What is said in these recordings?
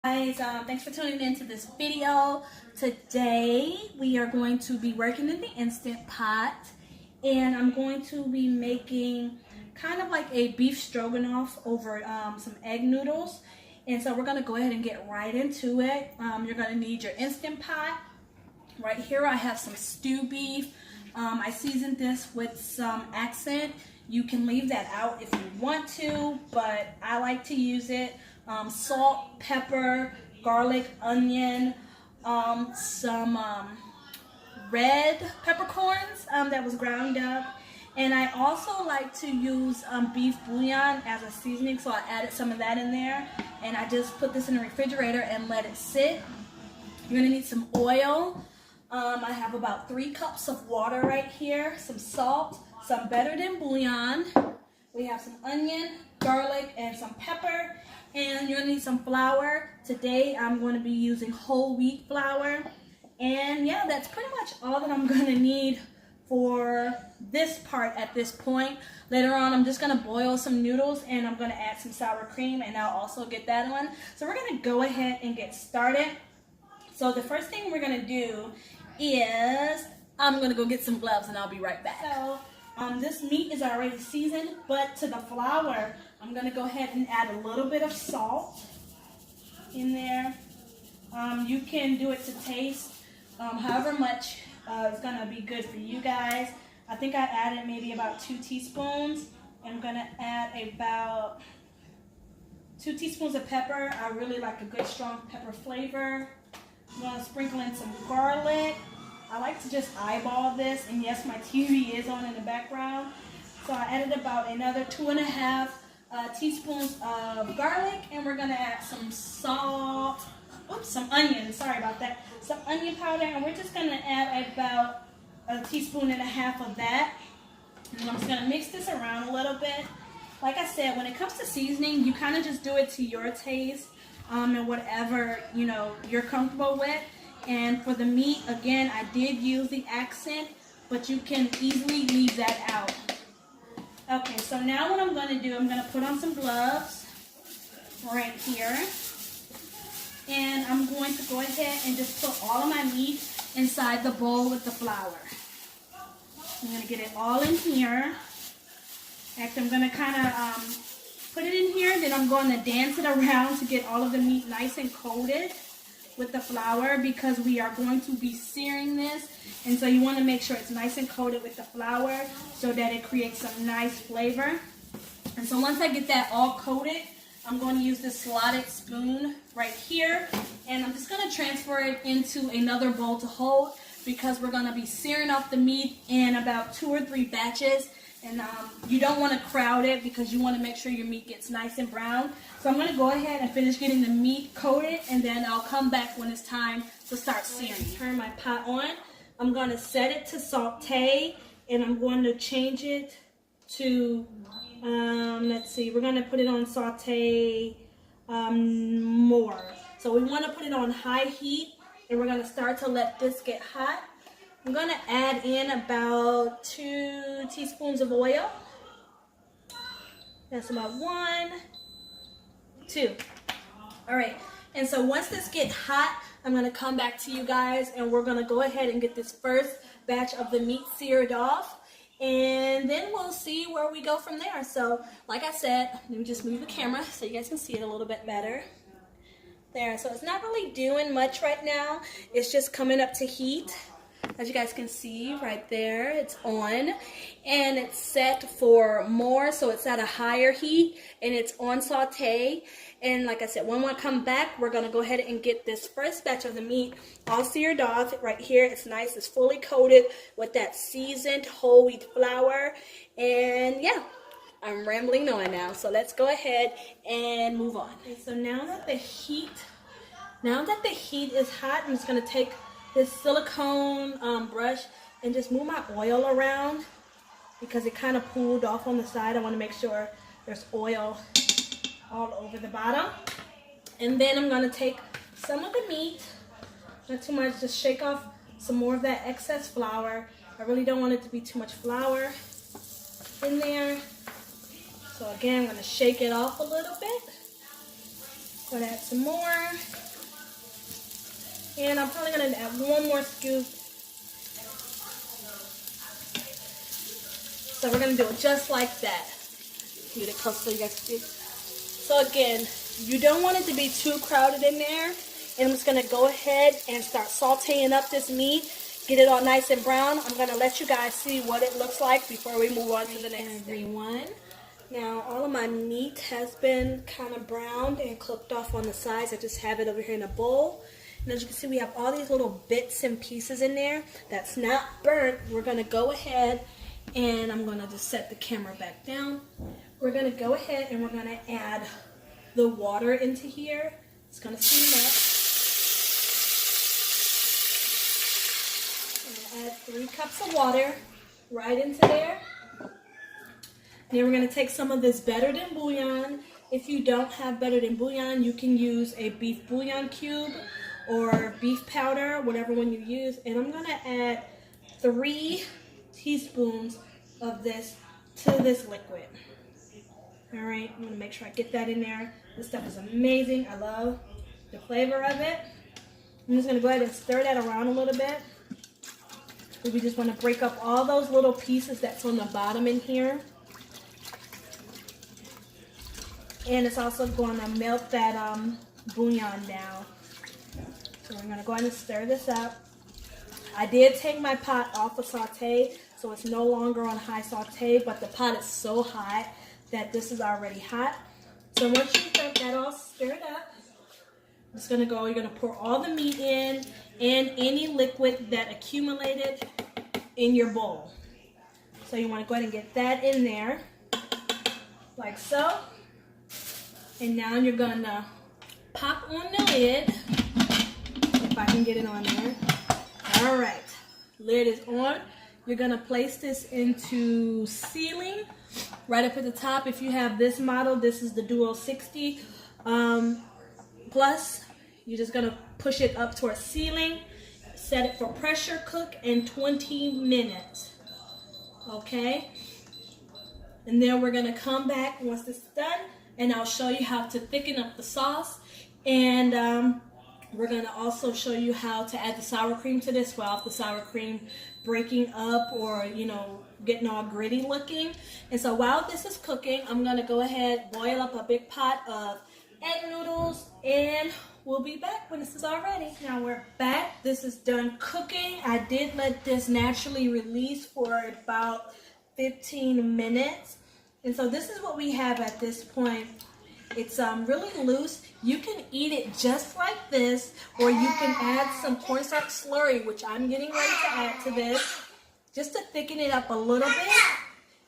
Guys, thanks for tuning into this video. Today we are going to be working in the Instant Pot, and I'm going to be making kind of like a beef stroganoff over some egg noodles. And so we're going to go ahead and get right into it. You're going to need your Instant Pot. Right here I have some stew beef. I seasoned this with some accent. You can leave that out if you want to, but I like to use it. Salt, pepper, garlic, onion, some red peppercorns that was ground up. And I also like to use beef bouillon as a seasoning, so I added some of that in there. And I just put this in the refrigerator and let it sit. You're going to need some oil. I have about 3 cups of water right here, some salt, some better than bouillon. We have some onion, garlic, and some pepper. And you're going to need some flour. Today I'm going to be using whole wheat flour. And yeah, that's pretty much all that I'm going to need for this part at this point. Later on I'm just going to boil some noodles and I'm going to add some sour cream, and I'll also get that on. So we're going to go ahead and get started. So the first thing we're going to do is I'm going to go get some gloves and I'll be right back. So this meat is already seasoned, but to the flour I'm going to go ahead and add a little bit of salt in there. You can do it to taste, however much is going to be good for you guys. I think I added maybe about 2 teaspoons. I'm going to add about 2 teaspoons of pepper. I really like a good strong pepper flavor. I'm going to sprinkle in some garlic. I like to just eyeball this, and yes, my TV is on in the background. So I added about another 2.5 teaspoons of garlic, and we're going to add some salt, some onion, sorry about that, some onion powder, and we're just going to add about 1.5 teaspoons of that. And I'm just going to mix this around a little bit. Like I said, when it comes to seasoning, you kind of just do it to your taste and whatever, you know, you're comfortable with. And for the meat, again, I did use the accent, but you can easily leave that out. Okay, so now what I'm going to do, I'm going to put on some gloves right here. And I'm going to go ahead and just put all of my meat inside the bowl with the flour. I'm going to get it all in here. Actually, I'm going to kind of put it in here, then I'm going to dance it around to get all of the meat nice and coated with the flour, because we are going to be searing this, and so you want to make sure it's nice and coated with the flour so that it creates some nice flavor. And so once I get that all coated, I'm going to use this slotted spoon right here, and I'm just going to transfer it into another bowl to hold, because we're going to be searing off the meat in about 2 or 3 batches. And you don't want to crowd it, because you want to make sure your meat gets nice and brown. So I'm going to go ahead and finish getting the meat coated, and then I'll come back when it's time to start searing. Turn my pot on. I'm going to set it to saute, and I'm going to change it to, let's see, we're going to put it on saute more. So we want to put it on high heat, and we're going to start to let this get hot. I'm going to add in about 2 teaspoons of oil. That's about 1, 2. All right. And so once this gets hot, I'm going to come back to you guys, and we're going to go ahead and get this first batch of the meat seared off. And then we'll see where we go from there. So like I said, let me just move the camera so you guys can see it a little bit better. There. So it's not really doing much right now. It's just coming up to heat. As you guys can see right there, it's on, and it's set for more, so it's at a higher heat, and it's on saute. And like I said, when we come back, we're going to go ahead and get this first batch of the meat all seared off. Right here, it's nice, it's fully coated with that seasoned whole wheat flour. And yeah, I'm rambling on now, so let's go ahead and move on. Okay, so now that the heat is hot, I'm just going to take this silicone brush and just move my oil around, because it kind of pooled off on the side. I want to make sure there's oil all over the bottom. And then I'm going to take some of the meat, not too much, just shake off some more of that excess flour. I really don't want it to be too much flour in there. So again, I'm going to shake it off a little bit. I'm gonna add some more. And I'm probably gonna add one more scoop. So we're gonna do it just like that. Get it close so you guys can see. So again, you don't want it to be too crowded in there. And I'm just gonna go ahead and start sauteing up this meat. Get it all nice and brown. I'm gonna let you guys see what it looks like before we move on to the next everyone. Now all of my meat has been kind of browned and cooked off on the sides. I just have it over here in a bowl. And as you can see, we have all these little bits and pieces in there that's not burnt. We're gonna go ahead and I'm gonna just set the camera back down. We're gonna go ahead and we're gonna add the water into here. It's gonna steam up. I'm gonna add 3 cups of water right into there. Then we're gonna take some of this better than bouillon. If you don't have better than bouillon, you can use a beef bouillon cube or beef powder, whatever one you use. And I'm gonna add 3 teaspoons of this to this liquid. All right, I'm gonna make sure I get that in there. This stuff is amazing. I love the flavor of it. I'm just gonna go ahead and stir that around a little bit. We just wanna break up all those little pieces that's on the bottom in here. And it's also gonna melt that bouillon down. So we're gonna go ahead and stir this up. I did take my pot off of saute, so it's no longer on high saute, but the pot is so hot that this is already hot. So once you've got that all stirred up, I'm just gonna go, you're gonna pour all the meat in and any liquid that accumulated in your bowl. So you wanna go ahead and get that in there, like so. And now you're gonna pop on the lid, if I can get it on there. All right, lid is on. You're gonna place this into sealing right up at the top. If you have this model, this is the Duo 60 Plus. You're just gonna push it up towards sealing, set it for pressure cook in 20 minutes, okay? And then we're gonna come back once this is done, and I'll show you how to thicken up the sauce. And we're gonna also show you how to add the sour cream to this without the sour cream breaking up or, you know, getting all gritty looking. And so while this is cooking, I'm gonna go ahead, boil up a big pot of egg noodles, and we'll be back when this is all ready. Now we're back. This is done cooking. I did let this naturally release for about 15 minutes. And so this is what we have at this point. It's really loose. You can eat it just like this, or you can add some cornstarch slurry, which I'm getting ready to add to this, just to thicken it up a little bit,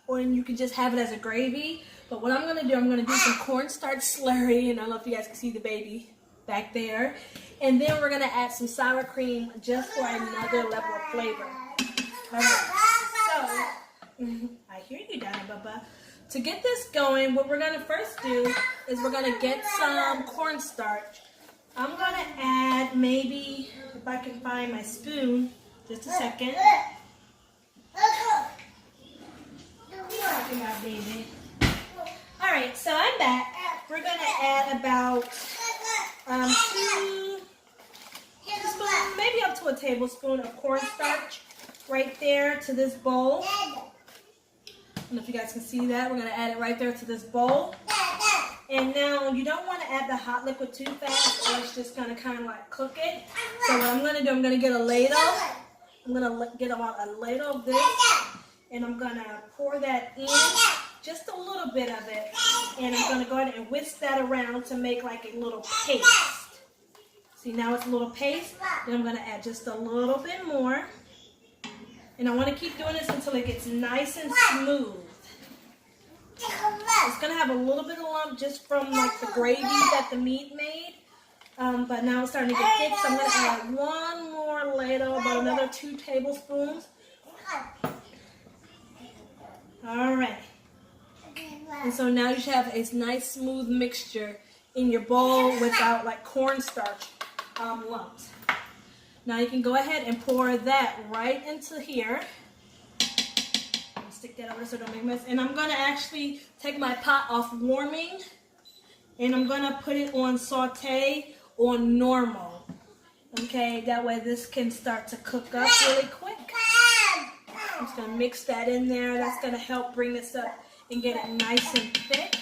or you can just have it as a gravy. But what I'm gonna do, I'm gonna do some cornstarch slurry, and I don't know if you guys can see the baby back there. And then we're gonna add some sour cream just for another level of flavor. All right, so, I hear you, Donna Bubba. To get this going, what we're gonna first do is we're gonna get some cornstarch. I'm gonna add maybe, if I can find my spoon, just a second. My baby. All right, so I'm back. We're gonna add about 2 teaspoons, maybe up to a tablespoon of cornstarch right there to this bowl. I don't know if you guys can see that. We're going to add it right there to this bowl. And now you don't want to add the hot liquid too fast, or it's just going to kind of like cook it. So what I'm going to do, I'm going to get a ladle. I'm going to get about a ladle of this, and I'm going to pour that in, just a little bit of it. And I'm going to go ahead and whisk that around to make like a little paste. See, now it's a little paste. Then I'm going to add just a little bit more. And I want to keep doing this until it gets nice and smooth. It's going to have a little bit of lump just from like the gravy that the meat made. But now it's starting to get thick, so I'm going to add one more ladle, about another 2 tablespoons. All right. And so now you should have a nice smooth mixture in your bowl without like cornstarch lumps. Now you can go ahead and pour that right into here. Stick that over so it don't make a mess. And I'm going to actually take my pot off warming And I'm gonna put it on saute on normal. Okay, that way this can start to cook up really quick. I'm just gonna mix that in there. That's gonna help bring this up and get it nice and thick.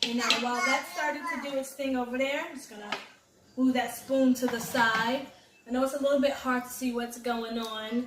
And now while that's starting to do its thing over there, I'm just gonna move that spoon to the side. I know it's a little bit hard to see what's going on.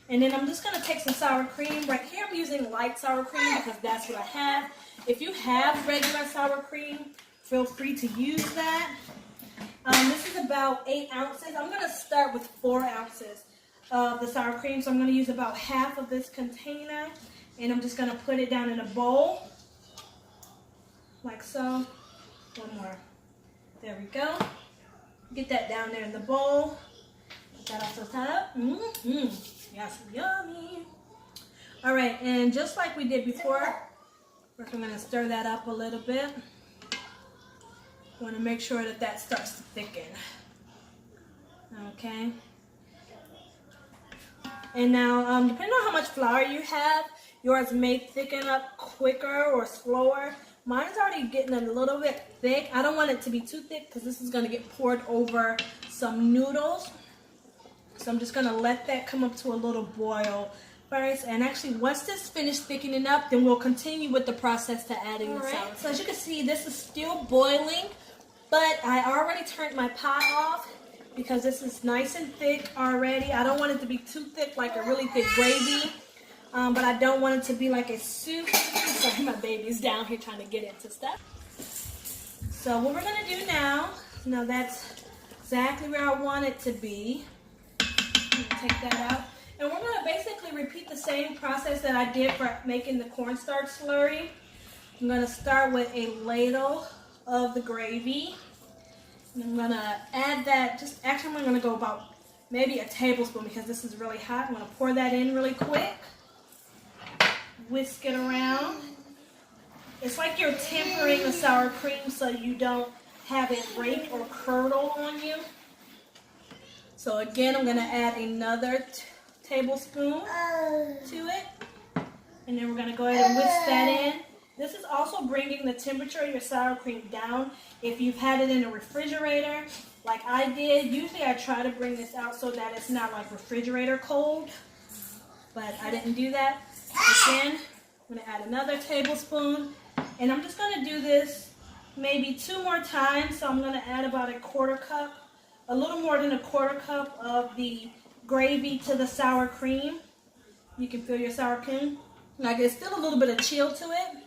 And then I'm just gonna take some sour cream. Right here I'm using light sour cream because that's what I have. If you have regular sour cream, feel free to use that. This is about 8 ounces. I'm gonna start with 4 ounces of the sour cream. So I'm gonna use about half of this container. And I'm just gonna put it down in a bowl. Like so. One more. There we go. Get that down there in the bowl. Put that off the top. Yes, yummy. All right, and just like we did before, first I'm going to stir that up a little bit. I want to make sure that that starts to thicken. Okay. And now, depending on how much flour you have, yours may thicken up quicker or slower. Mine's already getting a little bit thick. I don't want it to be too thick because this is going to get poured over some noodles. So I'm just going to let that come up to a little boil first. And actually, once this finished thickening up, then we'll continue with the process to adding the sour. So as you can see, this is still boiling, but I already turned my pot off because this is nice and thick already. I don't want it to be too thick, like a really thick gravy. But I don't want it to be like a soup. Sorry, my baby's down here trying to get into stuff. So what we're going to do now that's exactly where I want it to be. Take that out. And we're going to basically repeat the same process that I did for making the cornstarch slurry. I'm going to start with a ladle of the gravy. And I'm going to add that, I'm going to go about maybe a tablespoon because this is really hot. I'm going to pour that in really quick. Whisk it around. It's like you're tempering the sour cream so you don't have it break or curdle on you. So again, I'm going to add another tablespoon to it. And then we're going to go ahead and whisk that in. This is also bringing the temperature of your sour cream down. If you've had it in a refrigerator, like I did, usually I try to bring this out so that it's not like refrigerator cold. But I didn't do that. Again, I'm going to add another tablespoon, and I'm just going to do this maybe 2 more times. So I'm going to add about a 1/4 cup, a little more than a 1/4 cup of the gravy to the sour cream. You can feel your sour cream. Like there's still a little bit of chill to it.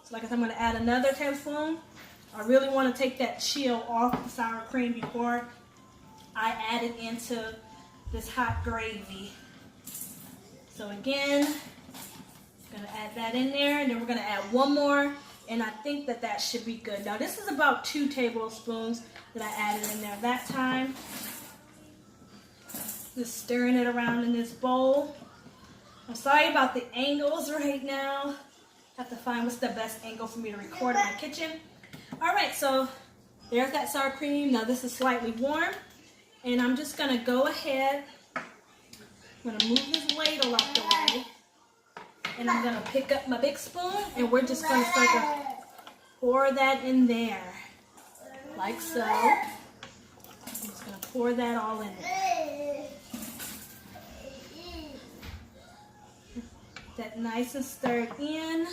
So like I said, I'm going to add another tablespoon. I really want to take that chill off the sour cream before I add it into this hot gravy. So again, going to add that in there, and then we're going to add 1 more, and I think that should be good. Now this is about 2 tablespoons that I added in there that time. Just stirring it around in this bowl. I'm sorry about the angles right now. Have to find what's the best angle for me to record in my kitchen. All right, so there's that sour cream. Now this is slightly warm, and I'm just going to go ahead. I'm going to move this ladle out the way. And I'm going to pick up my big spoon, and we're just going to start to pour that in there, like so. I'm just going to pour that all in there. That nice and stirred in.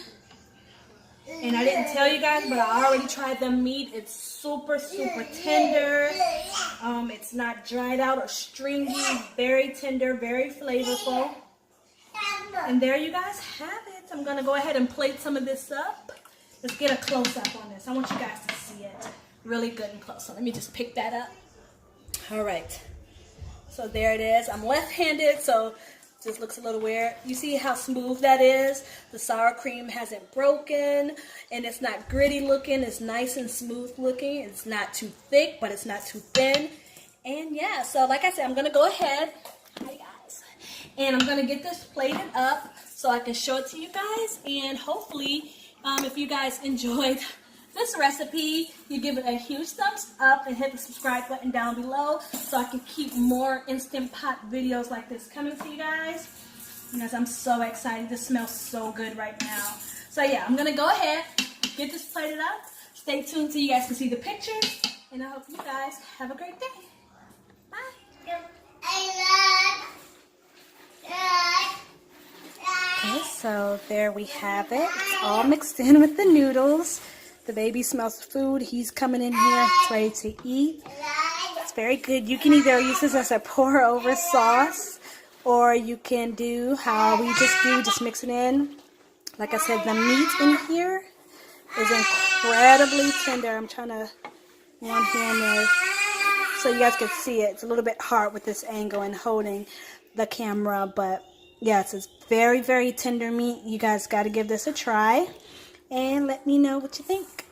And I didn't tell you guys, but I already tried the meat. It's super, super tender. It's not dried out or stringy. Very tender, very flavorful. And there you guys have it. I'm going to go ahead and plate some of this up. Let's get a close-up on this. I want you guys to see it really good and close. So let me just pick that up. All right. So there it is. I'm left-handed, so it just looks a little weird. You see how smooth that is? The sour cream hasn't broken, and it's not gritty looking. It's nice and smooth looking. It's not too thick, but it's not too thin. And yeah, so like I said, I'm going to go ahead. Hi, guys. And I'm going to get this plated up so I can show it to you guys. And hopefully, if you guys enjoyed this recipe, you give it a huge thumbs up and hit the subscribe button down below so I can keep more Instant Pot videos like this coming to you guys. Because I'm so excited. This smells so good right now. So yeah, I'm going to go ahead, get this plated up, stay tuned so you guys can see the pictures. And I hope you guys have a great day. Bye. Okay, so there we have it. It's all mixed in with the noodles. The baby smells food. He's coming in here. He's ready to eat. It's very good. You can either use this as a pour over sauce, or you can do how we just mix it in. Like I said, the meat in here is incredibly tender. I'm trying to one hand there so you guys can see it. It's a little bit hard with this angle and holding the camera, but yes, it's very, very tender meat. You guys got to give this a try and let me know what you think.